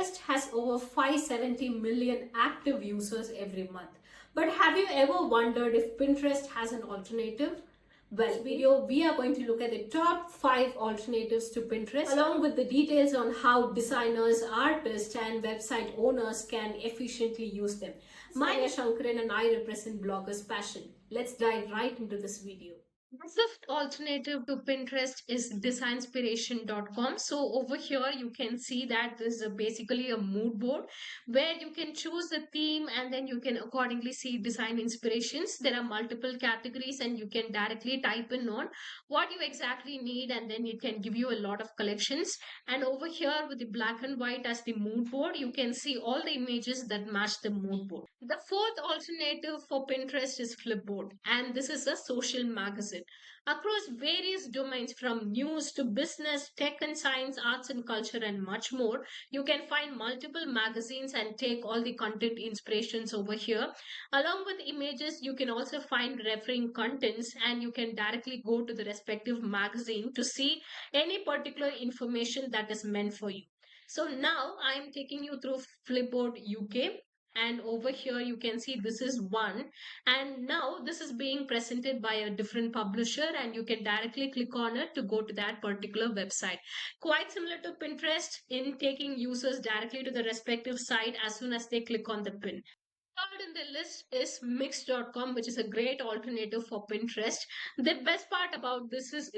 Pinterest has over 570 million active users every month. But have you ever wondered if Pinterest has an alternative? Well, in this video, we are going to look at the top 5 alternatives to Pinterest, along with the details on how designers, artists, and website owners can efficiently use them. My name is Shankaran and I represent Bloggers Passion. Let's dive right into this video. The fifth alternative to Pinterest is Designspiration.com. So over here you can see that this is basically a mood board where you can choose the theme and then you can accordingly see design inspirations. There are multiple categories and you can directly type in on what you exactly need, and then it can give you a lot of collections. And over here with the black and white as the mood board, you can see all the images that match the mood board. The fourth alternative for Pinterest is Flipboard, and this is a social magazine. Across various domains from news to business, tech and science, arts and culture, and much more, you can find multiple magazines and take all the content inspirations over here. Along with images, you can also find referring contents and you can directly go to the respective magazine to see any particular information that is meant for you. So now I am taking you through Flipboard UK, and over here you can see this is one, and now this is being presented by a different publisher and you can directly click on it to go to that particular website. Quite similar to Pinterest in taking users directly to the respective site as soon as they click on the pin. Third in the list is Mix.com, which is a great alternative for Pinterest. The best part about this is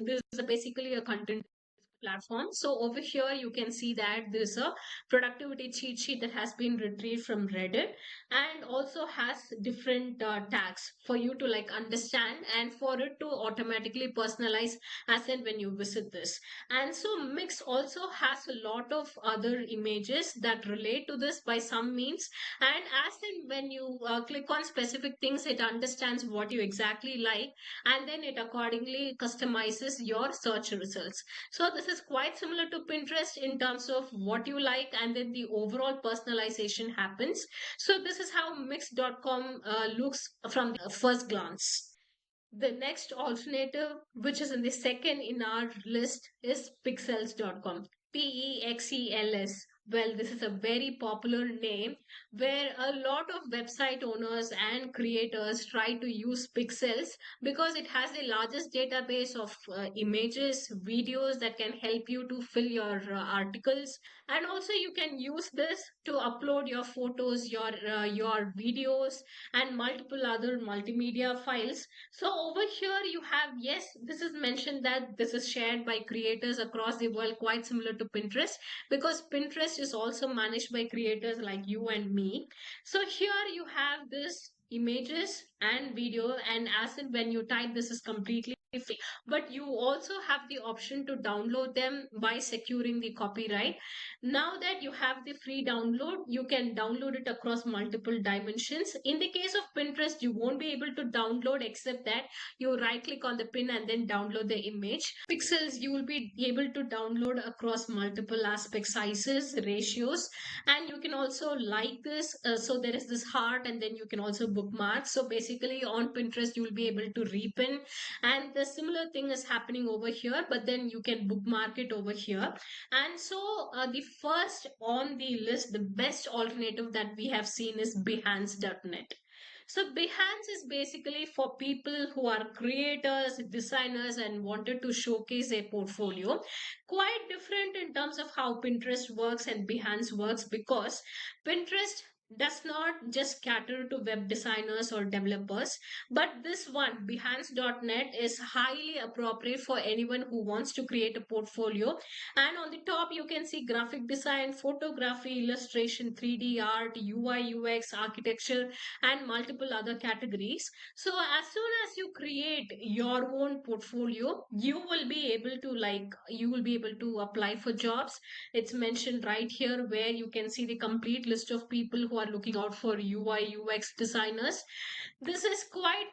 basically a content platform. So over here you can see that there's a productivity cheat sheet that has been retrieved from Reddit and also has different tags for you to like understand and for it to automatically personalize as and when you visit this. And so Mix also has a lot of other images that relate to this by some means, and as and when you click on specific things, it understands what you exactly like and then it accordingly customizes your search results. So this is quite similar to Pinterest in terms of what you like and then the overall personalization happens. So this is how Mix.com looks from the first glance. The next alternative, which is in the second in our list, is Pexels.com. Pexels. Well, this is a very popular name where a lot of website owners and creators try to use Pexels because it has the largest database of images, videos that can help you to fill your articles, and also you can use this to upload your photos, your videos, and multiple other multimedia files. So over here you have, yes, this is mentioned that this is shared by creators across the world, quite similar to Pinterest, because Pinterest is also managed by creators like you and me. So here you have this images and video, and as in when you type, this is completely free, but you also have the option to download them by securing the copyright. Now that you have the free download, you can download it across multiple dimensions. In the case of Pinterest, you won't be able to download except that you right click on the pin and then download the image. Pexels, you will be able to download across multiple aspect sizes, ratios, and you can also like this. So there is this heart and then you can also bookmark. So basically on Pinterest, you will be able to repin, and the similar thing is happening over here, but then you can bookmark it over here. And so the first on the list, the best alternative that we have seen is Behance.net. So Behance is basically for people who are creators, designers, and wanted to showcase a portfolio. Quite different in terms of how Pinterest works and Behance works, because Pinterest does not just cater to web designers or developers, but this one, Behance.net, is highly appropriate for anyone who wants to create a portfolio. And on the top, you can see graphic design, photography, illustration, 3D art, UI, UX, architecture, and multiple other categories. So as soon as you create your own portfolio, you will be able to apply for jobs. It's mentioned right here where you can see the complete list of people who are looking out for UI UX designers. This is quite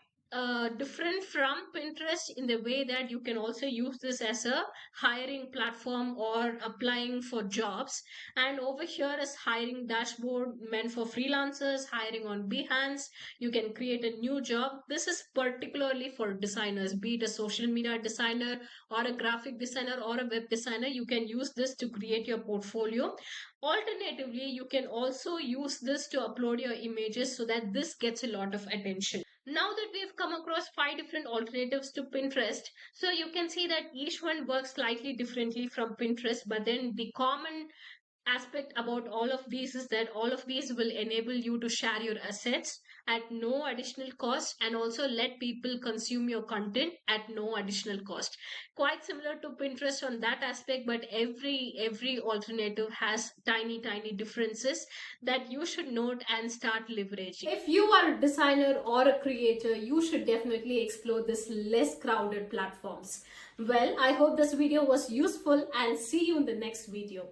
different from Pinterest in the way that you can also use this as a hiring platform or applying for jobs. And over here is hiring dashboard meant for freelancers, hiring on Behance. You can create a new job. This is particularly for designers, be it a social media designer or a graphic designer or a web designer. You can use this to create your portfolio. Alternatively, you can also use this to upload your images so that this gets a lot of attention. Now that we've come across 5 different alternatives to Pinterest, so you can see that each one works slightly differently from Pinterest, but then the common aspect about all of these is that all of these will enable you to share your assets at no additional cost and also let people consume your content at no additional cost. Quite similar to Pinterest on that aspect, but every alternative has tiny differences that you should note and start leveraging. If you are a designer or a creator, you should definitely explore this less crowded platforms. Well, I hope this video was useful and see you in the next video.